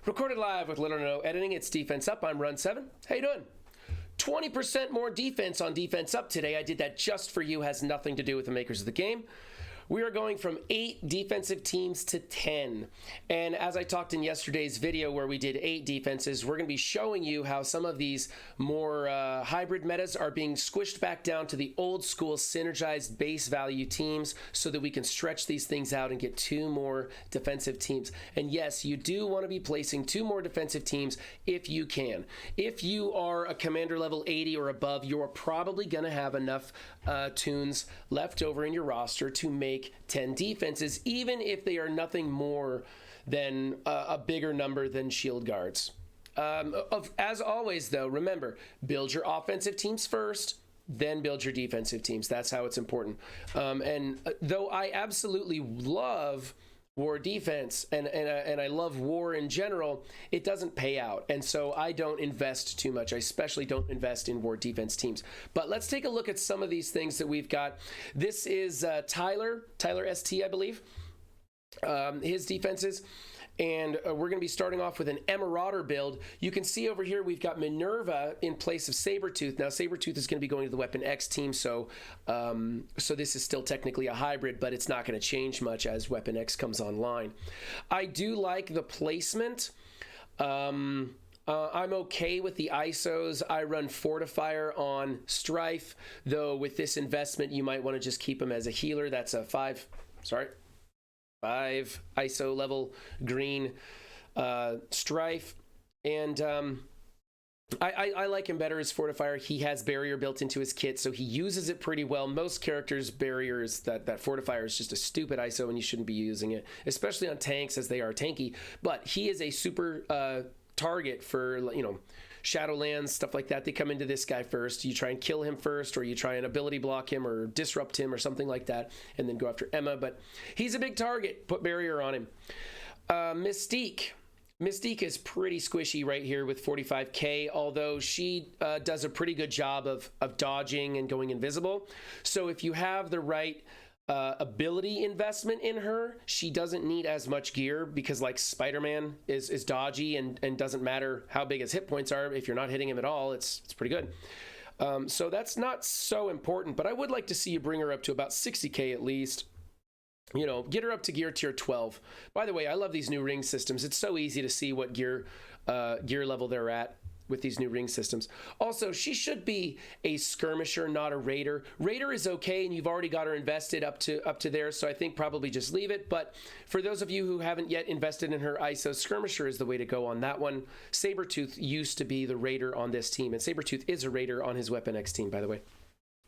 Recorded live with little or no editing. It's Defense Up. I'm Run 7. How you doing? 20% more defense on Defense Up today. I did that just for you. Has nothing to do with the makers of the game. We are going from 8 defensive teams to 10. And as I talked in yesterday's video where we did 8 defenses, we're going to be showing you how some of these more hybrid metas are being squished back down to the old school synergized base value teams so that we can stretch these things out and get 2 more defensive teams. And yes, you do want to be placing 2 more defensive teams if you can. If you are a commander level 80 or above, you're probably going to have enough tunes left over in your roster to make 10 defenses, even if they are nothing more than a bigger number than shield guards. As always, though, remember, build your offensive teams first, then build your defensive teams. That's how it's important. And though I absolutely love war defense and I love war in general, it doesn't pay out. And so I don't invest too much. I especially don't invest in war defense teams. But let's take a look at some of these things that we've got. This is Tylerst, I believe, his defenses. And we're going to be starting off with an Emmarauder build. You can see over here we've got Minerva in place of Sabretooth. Now, Sabretooth is going to be going to the Weapon X team, so this is still technically a hybrid, but it's not going to change much as Weapon X comes online. I do like the placement. I'm okay with the ISOs. I run Fortifier on Strife, though with this investment, you might want to just keep him as a healer. That's a 5 ISO level green Strife, and I like him better as Fortifier. He has barrier built into his kit, so he uses it pretty well. Most characters' barriers, that Fortifier is just a stupid ISO and you shouldn't be using it, especially on tanks as they are tanky, but he is a super target for, Shadowlands, stuff like that. They come into this guy first. You try and kill him first, or you try and ability block him or disrupt him or something like that, and then go after Emma. But he's a big target. Put barrier on him. Mystique. Mystique is pretty squishy right here with 45k, although she does a pretty good job of dodging and going invisible. So if you have the right ability investment in her, she doesn't need as much gear, because like Spider-Man is dodgy and doesn't matter how big his hit points are. If you're not hitting him at all, it's pretty good. So that's not so important, but I would like to see you bring her up to about 60k at least. Get her up to gear tier 12. By the way, I love these new ring systems. It's so easy to see what gear level they're at with these new ring systems. Also, she should be a skirmisher, not a raider. Raider is okay, and you've already got her invested up to there, so I think probably just leave it. But for those of you who haven't yet invested in her ISO, skirmisher is the way to go on that one. Sabretooth used to be the raider on this team, and Sabretooth is a raider on his Weapon X team, by the way.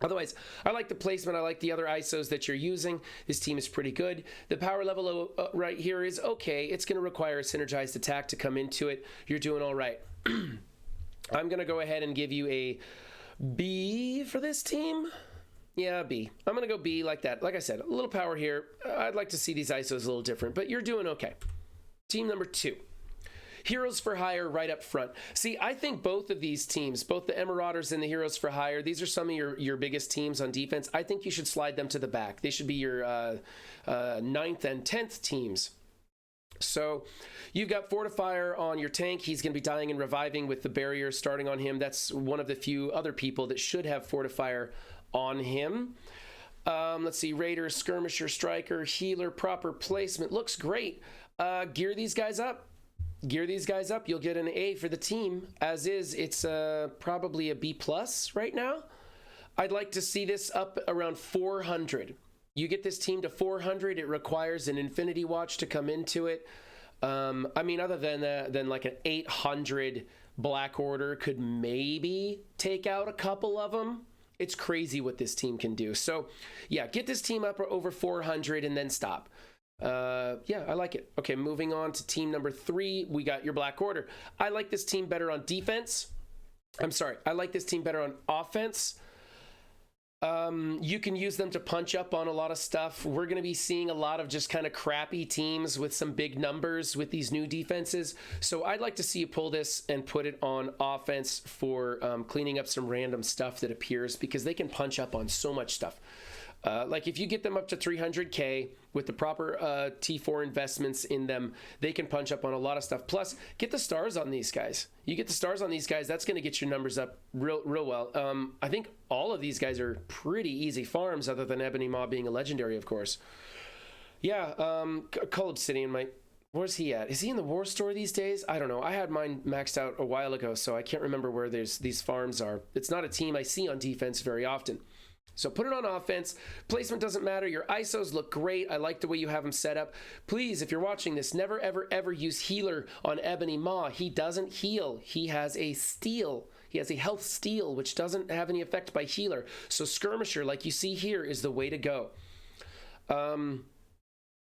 Otherwise, I like the placement. I like the other ISOs that you're using. This team is pretty good. The power level right here is okay. It's going to require a synergized attack to come into it. You're doing all right. I'm going to go ahead and give you a B for this team. Yeah, B. I'm going to go B like that. Like I said, a little power here. I'd like to see these ISOs a little different, but you're doing okay. Team number 2. Heroes for Hire right up front. See, I think both of these teams, both the Emmarauders and the Heroes for Hire, these are some of your biggest teams on defense. I think you should slide them to the back. They should be your 9th and 10th teams. So you've got Fortifier on your tank. He's going to be dying and reviving with the barrier starting on him. That's one of the few other people that should have Fortifier on him. Let's see, Raider, Skirmisher, Striker, Healer, proper placement. Looks great. Gear these guys up. You'll get an A for the team. As is, it's probably a B plus right now. I'd like to see this up around 400. You get this team to 400, it requires an Infinity Watch to come into it. Other than like an 800 Black Order could maybe take out a couple of them. It's crazy what this team can do. So, yeah, get this team up over 400 and then stop. Yeah, I like it. Okay, moving on to team number 3, we got your Black Order. I like this team better on defense. I like this team better on offense. You can use them to punch up on a lot of stuff. We're going to be seeing a lot of just kind of crappy teams with some big numbers with these new defenses. So I'd like to see you pull this and put it on offense for cleaning up some random stuff that appears, because they can punch up on so much stuff. Like if you get them up to 300K with the proper T4 investments in them, they can punch up on a lot of stuff. Plus, get the stars on these guys. You get the stars on these guys, that's going to get your numbers up real well. I think all of these guys are pretty easy farms, other than Ebony Maw being a legendary, of course. Yeah, Cull Obsidian might... Where's he at? Is he in the War Store these days? I don't know. I had mine maxed out a while ago, so I can't remember where these farms are. It's not a team I see on defense very often. So put it on offense. Placement doesn't matter. Your ISOs look great. I like the way you have them set up. Please, if you're watching this, never, ever, ever use healer on Ebony Maw. He doesn't heal. He has a steal. He has a health steal, which doesn't have any effect by healer. So skirmisher, like you see here, is the way to go.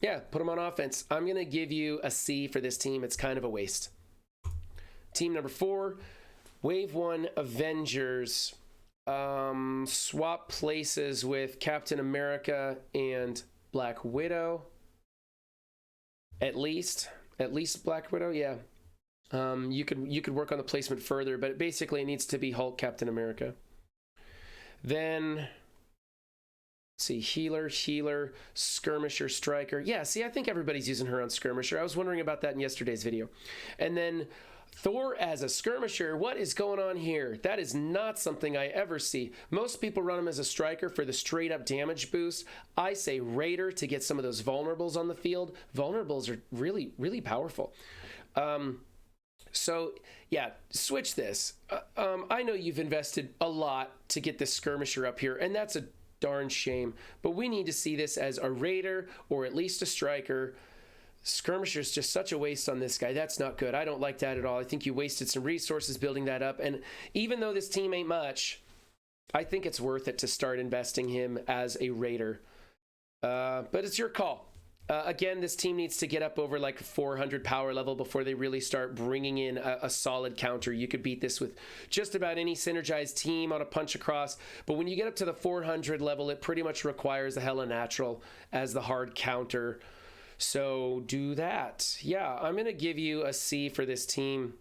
Yeah, put him on offense. I'm going to give you a C for this team. It's kind of a waste. Team number 4, Wave 1 Avengers. Swap places with Captain America and Black Widow. At least Black Widow, yeah. You could work on the placement further, but basically it needs to be Hulk, Captain America. Then, let's see, healer, skirmisher, striker. Yeah, see, I think everybody's using her on skirmisher. I was wondering about that in yesterday's video. And then Thor as a skirmisher. What is going on here? That is not something I ever see. Most people run him as a striker for the straight up damage boost. I say Raider to get some of those vulnerables on the field. Vulnerables are really, really powerful. So yeah, switch this. I know you've invested a lot to get this skirmisher up here, and that's a darn shame, but we need to see this as a Raider or at least a striker. Skirmisher is just such a waste on this guy. That's not good. I don't like that at all. I think you wasted some resources building that up. And even though this team ain't much, I think it's worth it to start investing him as a Raider. But it's your call. Again, this team needs to get up over like 400 power level before they really start bringing in a solid counter. You could beat this with just about any synergized team on a punch across. But when you get up to the 400 level, it pretty much requires the Hella Natural as the hard counter. So do that. Yeah, I'm going to give you a C for this team.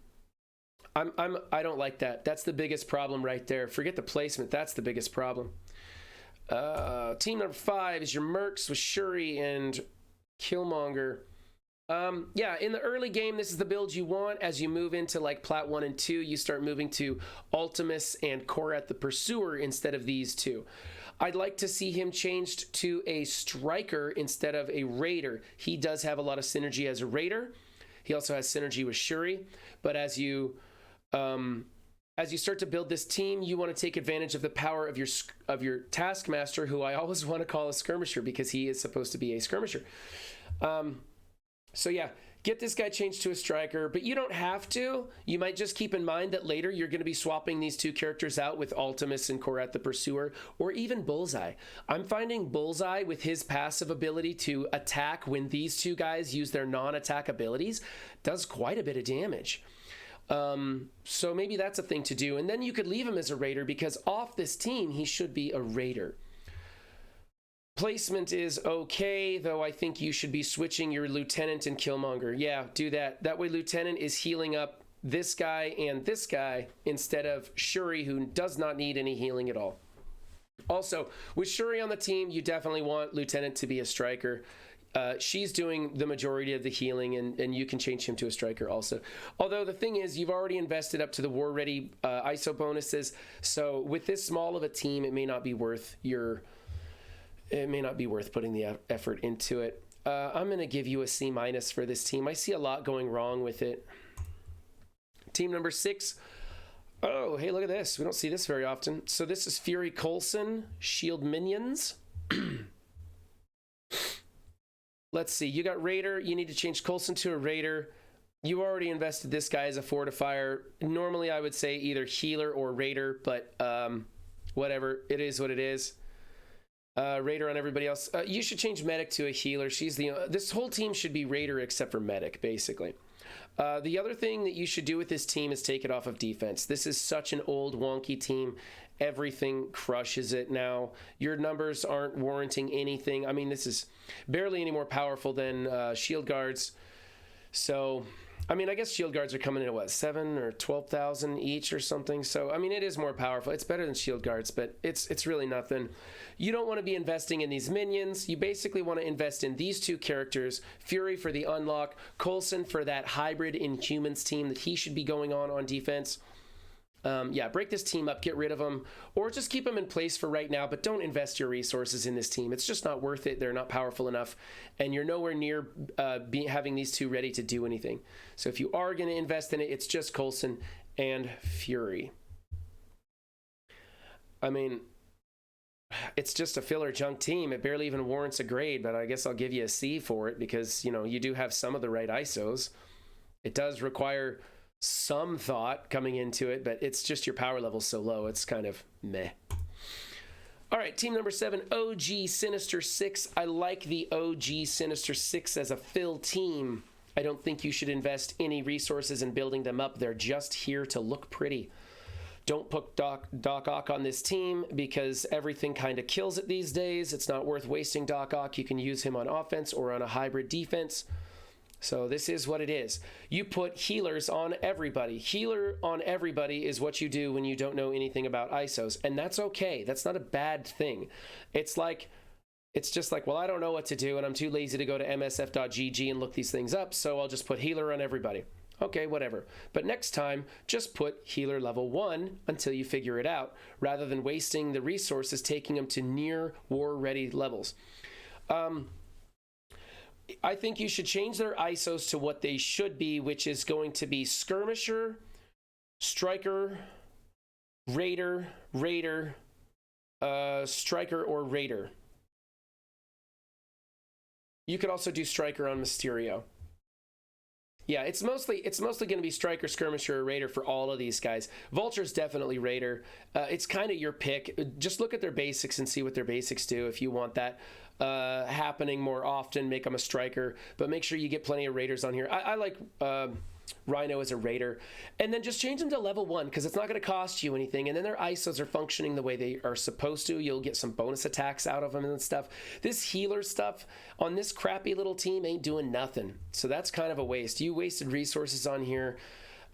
I don't like that. That's the biggest problem right there. Forget the placement. That's the biggest problem. Team number 5 is your Mercs with Shuri and Killmonger. Yeah, in the early game, this is the build you want. As you move into like Plat 1 and 2, you start moving to Ultimus and Korat the Pursuer instead of these two. I'd like to see him changed to a striker instead of a Raider. He does have a lot of synergy as a Raider. He also has synergy with Shuri. But as you start to build this team, you want to take advantage of the power of your Taskmaster, who I always want to call a skirmisher because he is supposed to be a skirmisher. So yeah, get this guy changed to a striker, but you don't have to. You might just keep in mind that later you're going to be swapping these two characters out with Ultimus and Korat the Pursuer, or even Bullseye. I'm finding Bullseye with his passive ability to attack when these two guys use their non-attack abilities does quite a bit of damage. So maybe that's a thing to do. And then you could leave him as a Raider because off this team, he should be a Raider. Placement is okay, though I think you should be switching your Lieutenant and Killmonger. Yeah, do that. That way Lieutenant is healing up this guy and this guy instead of Shuri, who does not need any healing at all. Also, with Shuri on the team, you definitely want Lieutenant to be a striker. She's doing the majority of the healing, and you can change him to a striker also. Although the thing is, you've already invested up to the War Ready ISO bonuses, so with this small of a team, it may not be worth putting the effort into it. I'm going to give you a C- for this team. I see a lot going wrong with it. Team number 6. Oh, hey, look at this. We don't see this very often. So this is Fury Coulson, Shield Minions. Let's see. You got Raider. You need to change Coulson to a Raider. You already invested this guy as a fortifier. Normally, I would say either healer or Raider, but whatever. It is what it is. Raider on everybody else. You should change Medic to a healer. This whole team should be Raider except for Medic, basically. The other thing that you should do with this team is take it off of defense. This is such an old, wonky team. Everything crushes it now. Your numbers aren't warranting anything. I mean, this is barely any more powerful than Shield Guards. So I mean, I guess shield guards are coming in at what, 7 or 12,000 each or something. So I mean, it is more powerful. It's better than shield guards, but it's really nothing. You don't want to be investing in these minions. You basically want to invest in these two characters: Fury for the unlock, Coulson for that hybrid Inhumans team that he should be going on defense. Yeah, break this team up, get rid of them, or just keep them in place for right now, but don't invest your resources in this team. It's just not worth it. They're not powerful enough, and you're nowhere near having these two ready to do anything. So if you are going to invest in it, it's just Coulson and Fury. I mean, it's just a filler junk team. It barely even warrants a grade, but I guess I'll give you a C for it because, you know, you do have some of the right ISOs. It does require some thought coming into it, but it's just your power level's so low, it's kind of meh. All right, team number 7, OG Sinister 6. I like the OG Sinister 6 as a fill team. I don't think you should invest any resources in building them up. They're just here to look pretty. Don't put Doc Ock on this team because everything kind of kills it these days. It's not worth wasting Doc Ock. You can use him on offense or on a hybrid defense. So this is what it is. You put healers on everybody. Healer on everybody is what you do when you don't know anything about ISOs. And that's okay. That's not a bad thing. It's just like, well, I don't know what to do and I'm too lazy to go to msf.gg and look these things up, so I'll just put healer on everybody. Okay, whatever. But next time, just put healer level 1 until you figure it out, rather than wasting the resources taking them to near war-ready levels. I think you should change their ISOs to what they should be, which is going to be Skirmisher, Striker, Raider, Striker, or Raider. You could also do Striker on Mysterio. Yeah, it's mostly going to be Striker, Skirmisher, or Raider for all of these guys. Vulture's definitely Raider. It's kind of your pick. Just look at their basics and see what their basics do. If you want that happening more often, make them a Striker. But make sure you get plenty of Raiders on here. I like Rhino as a Raider. And then just change them to level 1 because it's not going to cost you anything. And then their ISOs are functioning the way they are supposed to. You'll get some bonus attacks out of them and stuff. This healer stuff on this crappy little team ain't doing nothing. So that's kind of a waste. You wasted resources on here.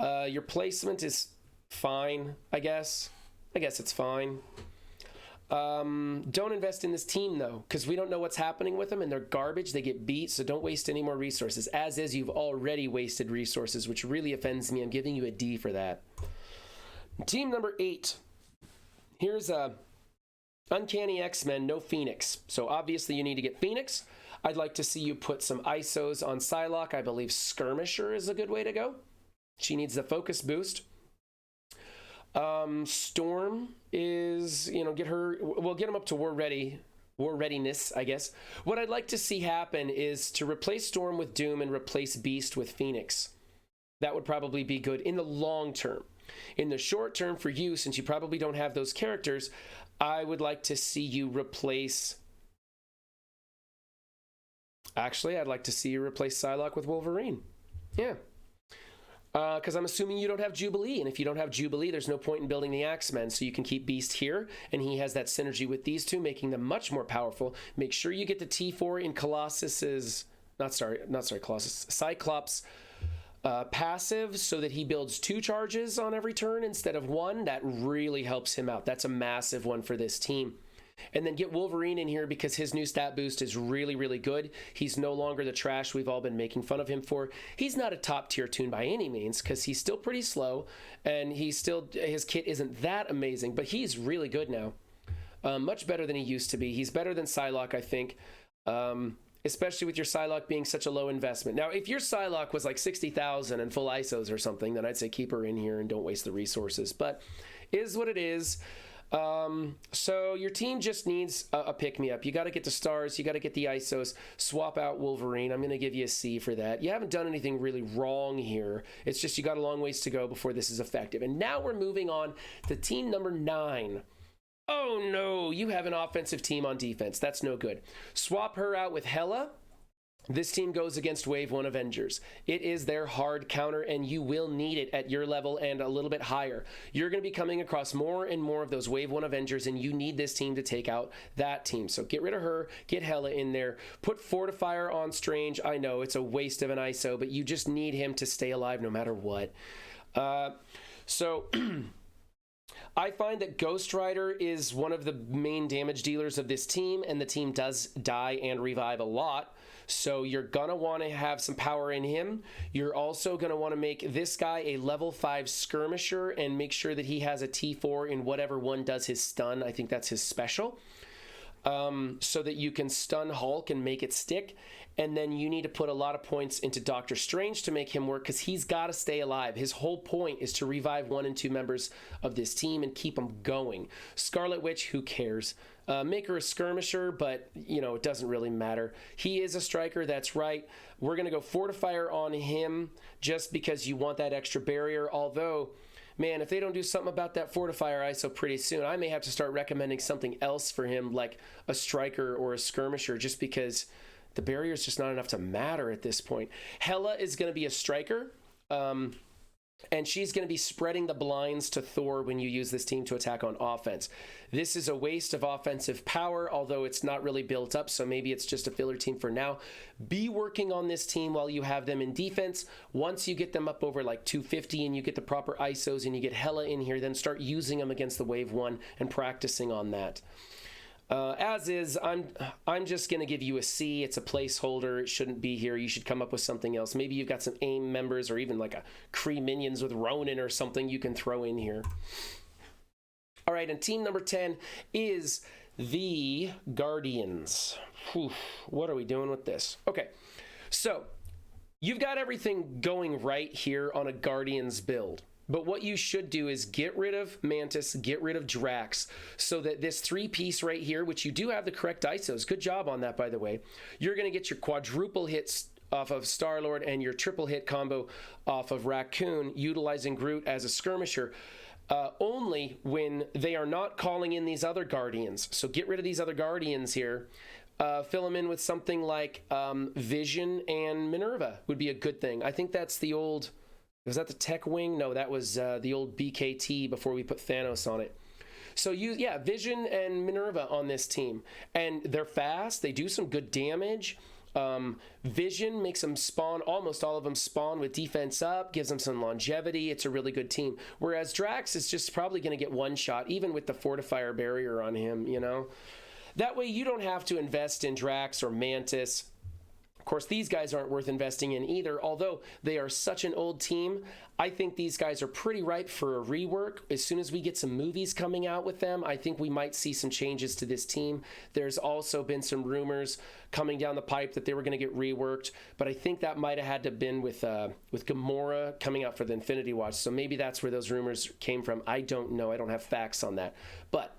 Your placement is fine, I guess. I guess it's fine. Don't invest in this team though, because we don't know what's happening with them and they're garbage. They get beat, so don't waste any more resources. As is, you've already wasted resources, which really offends me. I'm giving you a D for that. Team number 8. Here's Uncanny X-Men, no Phoenix. So obviously you need to get Phoenix. I'd like to see you put some ISOs on Psylocke. I believe Skirmisher is a good way to go. She needs the focus boost. Storm is, get her, we'll get them up to war readiness, I guess. What I'd like to see happen is to replace Storm with Doom and replace Beast with Phoenix. That would probably be good in the long term. In the short term for you, since you probably don't have those characters, I would like to see you replace... Actually, I'd like to see you replace Psylocke with Wolverine. Yeah. Because I'm assuming you don't have Jubilee, and if you don't have Jubilee, there's no point in building the Axemen, so you can keep Beast here, and he has that synergy with these two, making them much more powerful. Make sure you get the T4 in Colossus's... Colossus. Cyclops passive, so that he builds 2 charges on every turn instead of 1. That really helps him out. That's a massive one for this team. And then get Wolverine in here because his new stat boost is really, really good. He's no longer the trash we've all been making fun of him for. He's not a top tier toon by any means because he's still pretty slow and his kit isn't that amazing, but he's really good now. Much better than he used to be. He's better than Psylocke, I think, especially with your Psylocke being such a low investment. Now, if your Psylocke was like 60,000 and full ISOs or something, then I'd say keep her in here and don't waste the resources. But is what it is. So your team just needs a pick-me-up. You got to get the stars. You got to get the ISOs. Swap out Wolverine. I'm going to give you a C for that. You haven't done anything really wrong here. It's just you got a long ways to go before this is effective. And now we're moving on to team number 9. Oh, no. You have an offensive team on defense. That's no good. Swap her out with Hela. This team goes against Wave 1 Avengers. It is their hard counter, and you will need it at your level and a little bit higher. You're going to be coming across more and more of those Wave 1 Avengers, and you need this team to take out that team. So get rid of her, get Hela in there, put Fortifier on Strange. I know it's a waste of an ISO, but you just need him to stay alive no matter what. So I find that Ghost Rider is one of the main damage dealers of this team, and the team does die and revive a lot. So you're going to want to have some power in him. You're also going to want to make this guy a level 5 skirmisher and make sure that he has a T4 in whatever one does his stun. I think that's his special. So that you can stun Hulk and make it stick. And then you need to put a lot of points into Doctor Strange to make him work, because he's got to stay alive. His whole point is to revive 1 and 2 members of this team and keep them going. Scarlet Witch, who cares? Make her a skirmisher, but, you know, it doesn't really matter. He is a striker, that's right. We're going to go Fortifier on him just because you want that extra barrier, although, man, if they don't do something about that Fortifier ISO pretty soon, I may have to start recommending something else for him, like a striker or a skirmisher, just because the barrier is just not enough to matter at this point. Hela is going to be a striker, and she's going to be spreading the blinds to Thor when you use this team to attack on offense. This is a waste of offensive power, although it's not really built up, so maybe it's just a filler team for now. Be working on this team while you have them in defense. Once you get them up over like 250 and you get the proper ISOs and you get Hela in here, then start using them against the Wave 1 and practicing on that. As is, I'm just going to give you a C. It's a placeholder. It shouldn't be here. You should come up with something else. Maybe you've got some AIM members or even like a Kree minions with Ronin or something you can throw in here. All right, and team number 10 is the Guardians. Whew, what are we doing with this? Okay, so you've got everything going right here on a Guardians build. But what you should do is get rid of Mantis, get rid of Drax, so that this 3-piece right here, which you do have the correct ISOs, good job on that, by the way, you're going to get your quadruple hits off of Star-Lord and your triple hit combo off of Raccoon, utilizing Groot as a skirmisher, only when they are not calling in these other Guardians. So get rid of these other Guardians here. Fill them in with something like Vision and Minerva would be a good thing. I think that's the old... Was that the Tech Wing? No, that was the old BKT before we put Thanos on it. So Vision and Minerva on this team. And they're fast. They do some good damage. Vision makes them spawn, almost all of them spawn with defense up, gives them some longevity. It's a really good team. Whereas Drax is just probably going to get one shot, even with the Fortifier barrier on him, you know? That way you don't have to invest in Drax or Mantis. Of course, these guys aren't worth investing in either, although they are such an old team. I think these guys are pretty ripe for a rework. As soon as we get some movies coming out with them, I think we might see some changes to this team. There's also been some rumors coming down the pipe that they were going to get reworked, but I think that might have had to have been with Gamora coming out for the Infinity Watch, so maybe that's where those rumors came from. I don't know. I don't have facts on that. But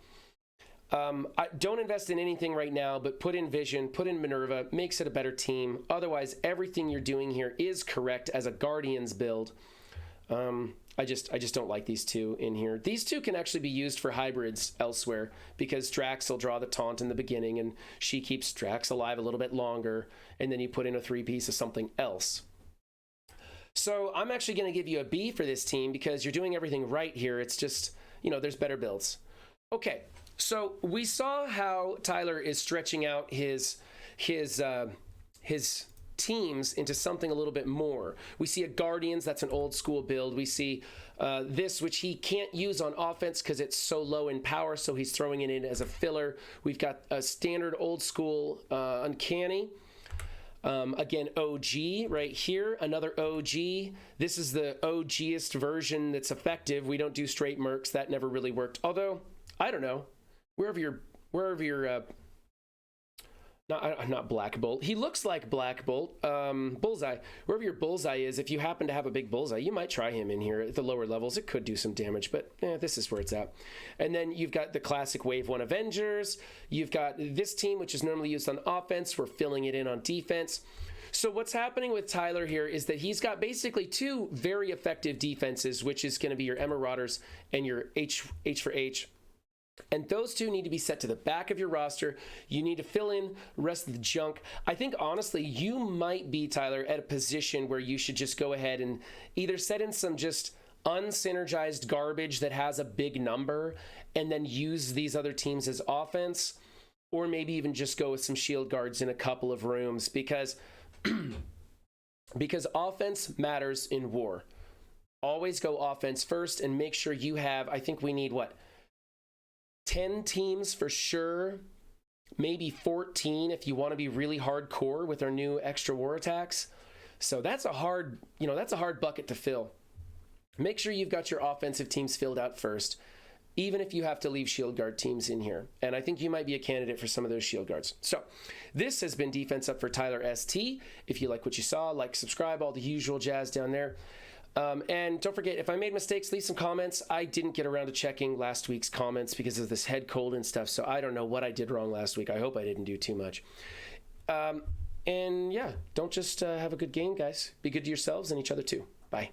I don't invest in anything right now, but put in Vision, put in Minerva, makes it a better team. Otherwise, everything you're doing here is correct as a Guardians build. I just don't like these two in here. These two can actually be used for hybrids elsewhere, because Drax will draw the taunt in the beginning and she keeps Drax alive a little bit longer, and then you put in a 3-piece of something else. So I'm actually going to give you a B for this team because you're doing everything right here. It's just, there's better builds. Okay. So we saw how Tyler is stretching out his teams into something a little bit more. We see a Guardians, that's an old school build. We see this, which he can't use on offense because it's so low in power, so he's throwing it in as a filler. We've got a standard old school Uncanny. Again, OG right here, another OG. This is the OGest version that's effective. We don't do straight Mercs. That never really worked. Although, I don't know. Wherever your not Black Bolt. He looks like Black Bolt. Bullseye. Wherever your Bullseye is, if you happen to have a big Bullseye, you might try him in here at the lower levels. It could do some damage, but this is where it's at. And then you've got the classic Wave 1 Avengers. You've got this team, which is normally used on offense. We're filling it in on defense. So what's happening with Tyler here is that he's got basically two very effective defenses, which is going to be your Emmarauders and your H for H. And those two need to be set to the back of your roster. You need to fill in the rest of the junk. I think, honestly, you might be, Tyler, at a position where you should just go ahead and either set in some just unsynergized garbage that has a big number and then use these other teams as offense, or maybe even just go with some shield guards in a couple of rooms, because offense matters in war. Always go offense first and make sure you have, I think we need, 10 teams for sure, maybe 14 if you want to be really hardcore with our new extra war attacks. So that's a hard bucket to fill. Make sure you've got your offensive teams filled out first, even if you have to leave shield guard teams in here. And I think you might be a candidate for some of those shield guards. So this has been Defense Up for Tyler ST. If you like what you saw, like, subscribe, all the usual jazz down there. And don't forget, if I made mistakes, leave some comments. I didn't get around to checking last week's comments because of this head cold and stuff, so I don't know what I did wrong last week. I hope I didn't do too much. And yeah, don't just have a good game, guys. Be good to yourselves and each other too. Bye.